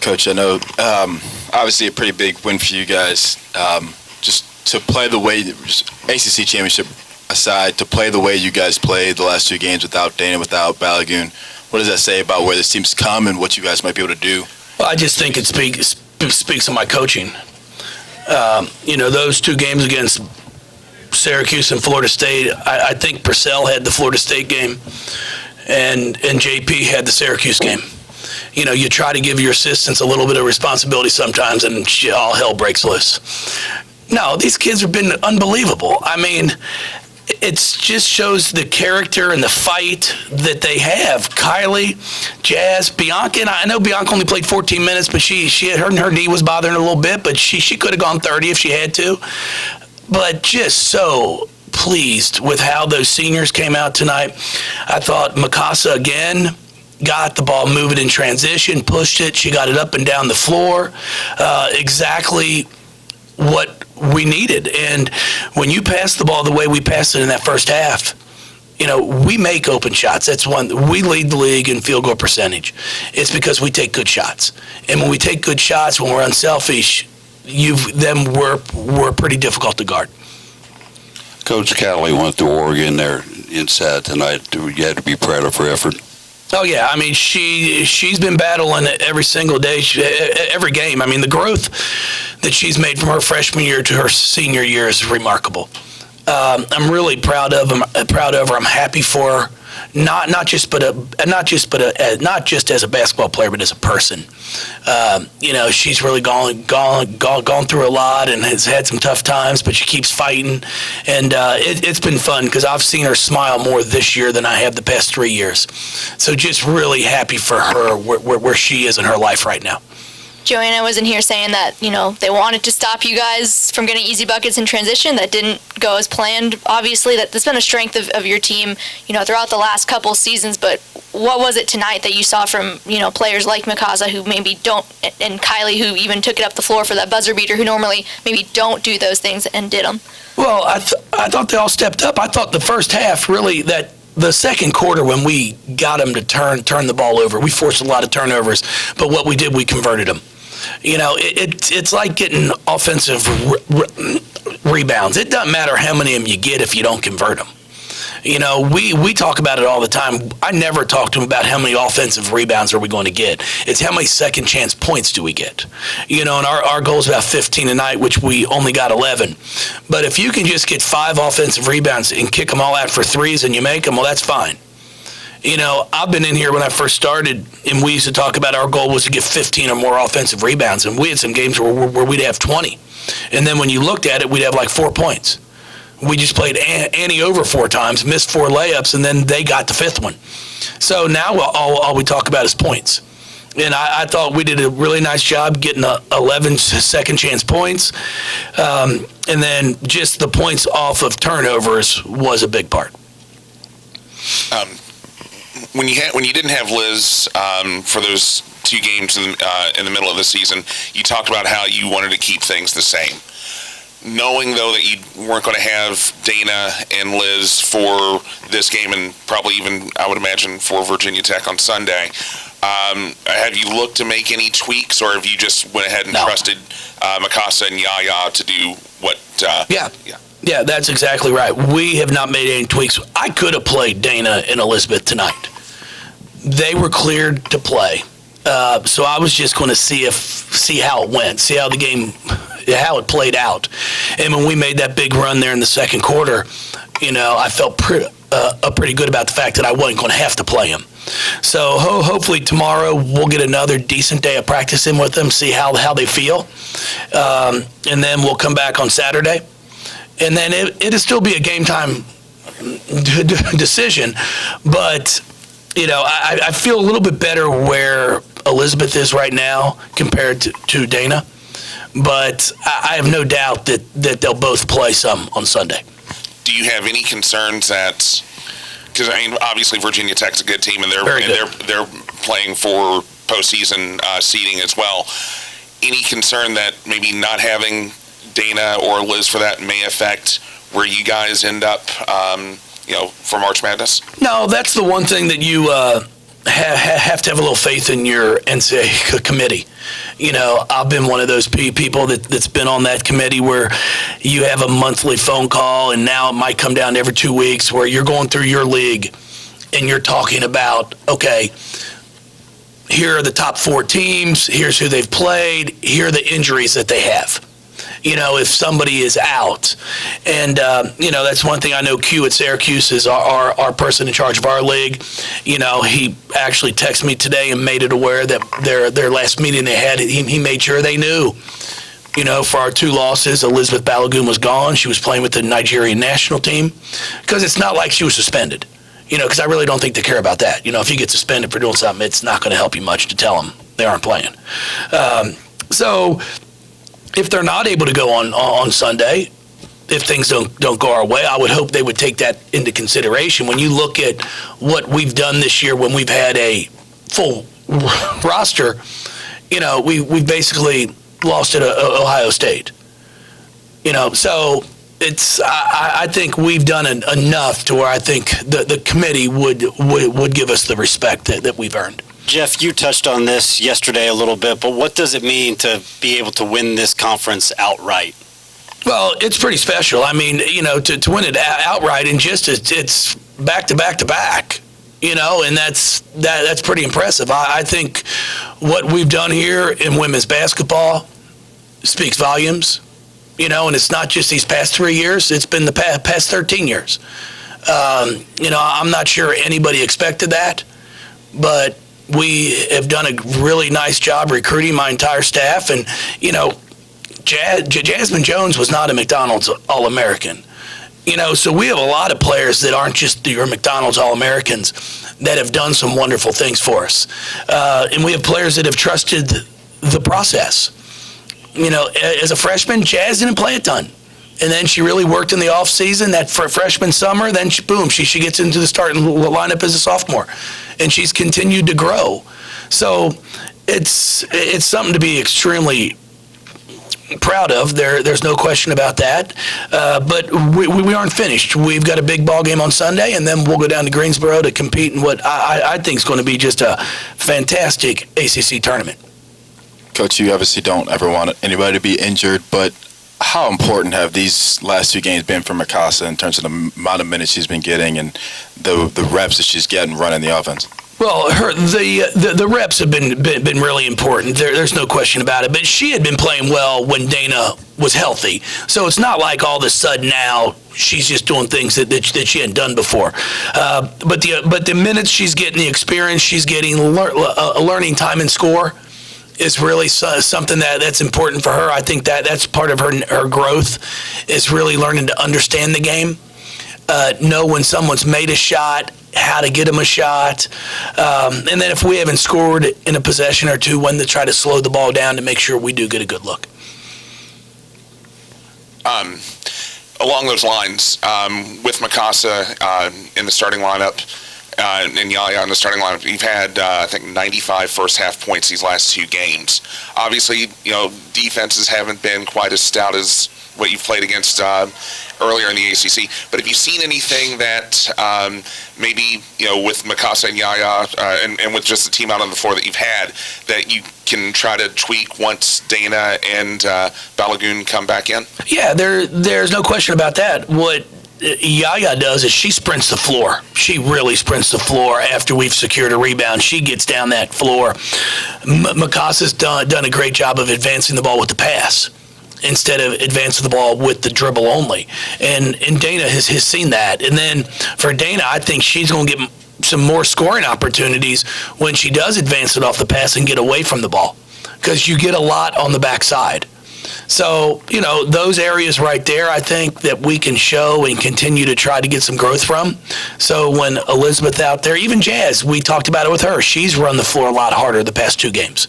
Coach, I know obviously a pretty big win for you guys. Just to play the way, just ACC championship aside, to play the way you guys played the last two games without Dana, without Balagoon, what does that say about where this team's come and what you guys might be able to do? Well, I just think it speaks of my coaching. Those two games against Syracuse and Florida State, I think Purcell had the Florida State game, and JP had the Syracuse game. You try to give your assistants a little bit of responsibility sometimes, and all hell breaks loose. No, these kids have been unbelievable. I mean, it just shows the character and the fight that they have. Kylie, Jazz, Bianca, and I know Bianca only played 14 minutes, but she her knee was bothering her a little bit, but she could have gone 30 if she had to. But just so pleased with how those seniors came out tonight. I thought Mikasa again got the ball moving in transition, pushed it. She got it up and down the floor. Exactly what we needed. And when you pass the ball the way we passed it in that first half, we make open shots. That's one. We lead the league in field goal percentage. It's because we take good shots. And when we take good shots, when we're unselfish, we're pretty difficult to guard. Coach Calley went to Oregon there inside tonight. You had to be proud of her effort. Oh, yeah. I mean, she's been battling every single day, every game. I mean, the growth that she's made from her freshman year to her senior year is remarkable. I'm really proud of her. I'm happy for her. Not just as a basketball player, but as a person. She's really gone through a lot and has had some tough times, but she keeps fighting, and it's been fun because I've seen her smile more this year than I have the past 3 years. So just really happy for her where she is in her life right now. Joanna was in here saying that, they wanted to stop you guys from getting easy buckets in transition. That didn't go as planned. Obviously, that's been a strength of your team, throughout the last couple seasons. But what was it tonight that you saw from, players like Mikasa who maybe don't, and Kylie who even took it up the floor for that buzzer beater, who normally maybe don't do those things and did them? Well, I thought they all stepped up. I thought the first half really that the second quarter when we got them to turn the ball over, we forced a lot of turnovers. But what we did, we converted them. It's like getting offensive rebounds. It doesn't matter how many of them you get if you don't convert them. We talk about it all the time. I never talk to them about how many offensive rebounds are we going to get. It's how many second chance points do we get. And our goal is about 15 a night, which we only got 11. But if you can just get 5 offensive rebounds and kick them all out for threes and you make them, well, that's fine. I've been in here when I first started, and we used to talk about our goal was to get 15 or more offensive rebounds, and we had some games where we'd have 20. And then when you looked at it, we'd have like 4 points. We just played Annie over 4 times, missed 4 layups, and then they got the 5th one. So now all we talk about is points. And I thought we did a really nice job getting 11 second chance points. And then just the points off of turnovers was a big part. When you didn't have Liz for those 2 games in the middle of the season, you talked about how you wanted to keep things the same. Knowing, though, that you weren't going to have Dana and Liz for this game and probably even, I would imagine, for Virginia Tech on Sunday, have you looked to make any tweaks, or have you just went ahead and trusted Mikasa and Yaya to do what? Yeah, that's exactly right. We have not made any tweaks. I could have played Dana and Elizabeth tonight. They were cleared to play. So I was just going to see how it went, see how the game, how it played out. And when we made that big run there in the second quarter, I felt pretty good about the fact that I wasn't going to have to play them. So hopefully tomorrow we'll get another decent day of practicing with them, see how they feel. And then we'll come back on Saturday. And then it'll still be a game time decision. But, I feel a little bit better where Elizabeth is right now compared to Dana. But I have no doubt that they'll both play some on Sunday. Do you have any concerns that, because obviously Virginia Tech's a good team and they're playing for postseason seeding as well. Any concern that maybe not having Dana or Liz for that may affect where you guys end up, for March Madness? No, that's the one thing that have to have a little faith in your NCAA committee. I've been one of those people that's been on that committee where you have a monthly phone call, and now it might come down to every 2 weeks where you're going through your league and you're talking about, okay, here are the top 4 teams, here's who they've played, here are the injuries that they have. If somebody is out. And, that's one thing I know. Q at Syracuse is our person in charge of our league. He actually texted me today and made it aware that their last meeting they had, he made sure they knew. For our 2 losses, Elizabeth Balogun was gone. She was playing with the Nigerian national team. Because it's not like she was suspended. Because I really don't think they care about that. If you get suspended for doing something, it's not going to help you much to tell them they aren't playing. So if they're not able to go on Sunday, if things don't go our way, I would hope they would take that into consideration. When you look at what we've done this year, when we've had a full roster, we basically lost at Ohio State. So it's I think we've done enough to where I think the committee would give us the respect that we've earned. Jeff, you touched on this yesterday a little bit, but what does it mean to be able to win this conference outright? Well, it's pretty special. I mean, to win it outright and just it's back to back to back, and that's pretty impressive. I think what we've done here in women's basketball speaks volumes, and it's not just these past 3 years. It's been the past 13 years. I'm not sure anybody expected that, but we have done a really nice job recruiting my entire staff. And, Jasmine Jones was not a McDonald's All-American. So we have a lot of players that aren't just your McDonald's All-Americans that have done some wonderful things for us. And we have players that have trusted the process. As a freshman, Jazz didn't play a ton. And then she really worked in the off season, that freshman summer. Then she gets into the starting lineup as a sophomore, and she's continued to grow. So it's something to be extremely proud of. There's no question about that. But we aren't finished. We've got a big ball game on Sunday, and then we'll go down to Greensboro to compete in what I think is going to be just a fantastic ACC tournament. Coach, you obviously don't ever want anybody to be injured, but how important have these last 2 games been for Mikasa in terms of the amount of minutes she's been getting and the reps that she's getting running the offense? Well, the reps have been really important. There's no question about it. But she had been playing well when Dana was healthy. So it's not like all of a sudden now she's just doing things that she hadn't done before. But the minutes she's getting, the experience she's getting, learning time and score is really something that's important for her. I think that's part of her growth is really learning to understand the game, know when someone's made a shot, how to get them a shot, and then if we haven't scored in a possession or two, when to try to slow the ball down to make sure we do get a good look. Along those lines, with Mikasa in the starting lineup, and Yaya in the starting lineup, you've had, I think, 95 first-half points these last 2 games. Obviously, defenses haven't been quite as stout as what you've played against earlier in the ACC. But have you seen anything that maybe, with Mikasa and Yaya and with just the team out on the floor that you've had, that you can try to tweak once Dana and Balogun come back in? Yeah, there's no question about that. What Yaya does is she sprints the floor. She really sprints the floor after we've secured a rebound. She gets down that floor. Mikasa's done a great job of advancing the ball with the pass instead of advancing the ball with the dribble only. And Dana has seen that. And then for Dana, I think she's going to get some more scoring opportunities when she does advance it off the pass and get away from the ball, because you get a lot on the backside. So, those areas right there, I think that we can show and continue to try to get some growth from. So when Elizabeth out there, even Jazz, we talked about it with her. She's run the floor a lot harder the past 2 games.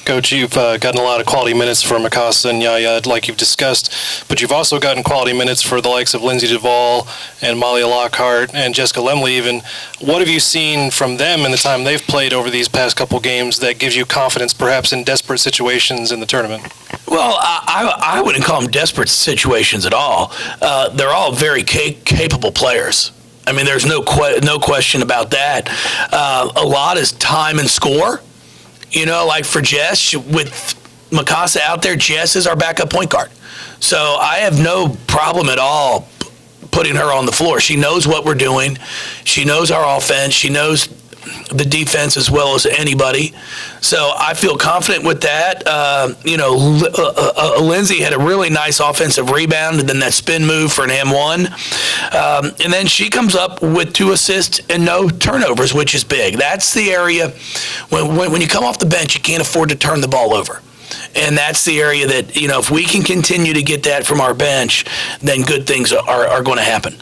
Coach, you've gotten a lot of quality minutes for Mikasa and Yaya, like you've discussed, but you've also gotten quality minutes for the likes of Lindsay Duvall and Molly Lockhart and Jessica Lemley even. What have you seen from them in the time they've played over these past couple games that gives you confidence perhaps in desperate situations in the tournament? Well, I wouldn't call them desperate situations at all. They're all very capable players. I mean, there's no question about that. A lot is time and score. Like for Jess, with Mikasa out there, Jess is our backup point guard. So I have no problem at all putting her on the floor. She knows what we're doing. She knows our offense. She knows the defense as well as anybody. So I feel confident with that. Lindsay had a really nice offensive rebound and then that spin move for an M1. And then she comes up with 2 assists and no turnovers, which is big. That's the area when you come off the bench, you can't afford to turn the ball over. And that's the area that, if we can continue to get that from our bench, then good things are going to happen.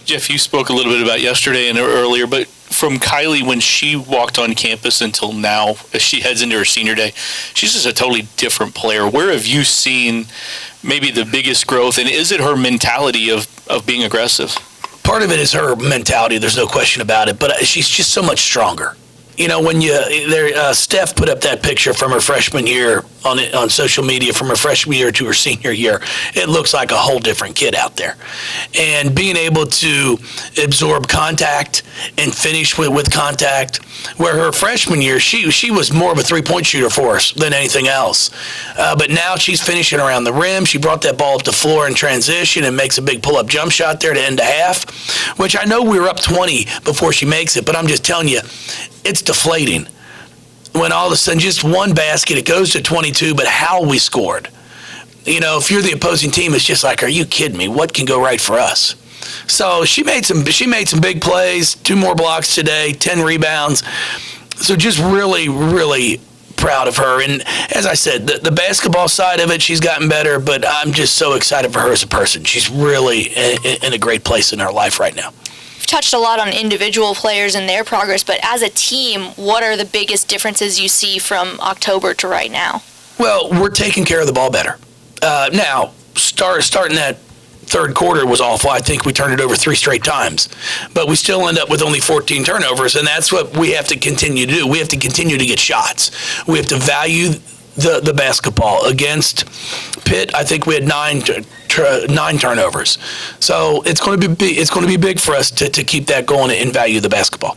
Jeff, you spoke a little bit about yesterday and earlier, but from Kylie, when she walked on campus until now, as she heads into her senior day, she's just a totally different player. Where have you seen maybe the biggest growth, and is it her mentality of being aggressive? Part of it is her mentality, there's no question about it, but she's just so much stronger. When Steph put up that picture from her freshman year on social media, from her freshman year to her senior year, it looks like a whole different kid out there. And being able to absorb contact and finish with contact, where her freshman year, she was more of a three-point shooter for us than anything else. But now she's finishing around the rim. She brought that ball up the floor in transition and makes a big pull-up jump shot there to end a half, which I know we were up 20 before she makes it, but I'm just telling you, it's deflating when all of a sudden just one basket, it goes to 22, but how we scored. If you're the opposing team, it's just like, are you kidding me? What can go right for us? So she made some big plays, 2 more blocks today, 10 rebounds. So just really, really proud of her. And as I said, the basketball side of it, she's gotten better, but I'm just so excited for her as a person. She's really in a great place in her life right now. Touched a lot on individual players and their progress, but as a team, what are the biggest differences you see from October to right now? Well, we're taking care of the ball better. Now, starting that third quarter was awful. I think we turned it over 3 straight times, but we still end up with only 14 turnovers, and that's what we have to continue to do. We have to continue to get shots. We have to value the basketball. Against Pitt, I think we had 9 turnovers. So it's going to be big for us to keep that going and value the basketball.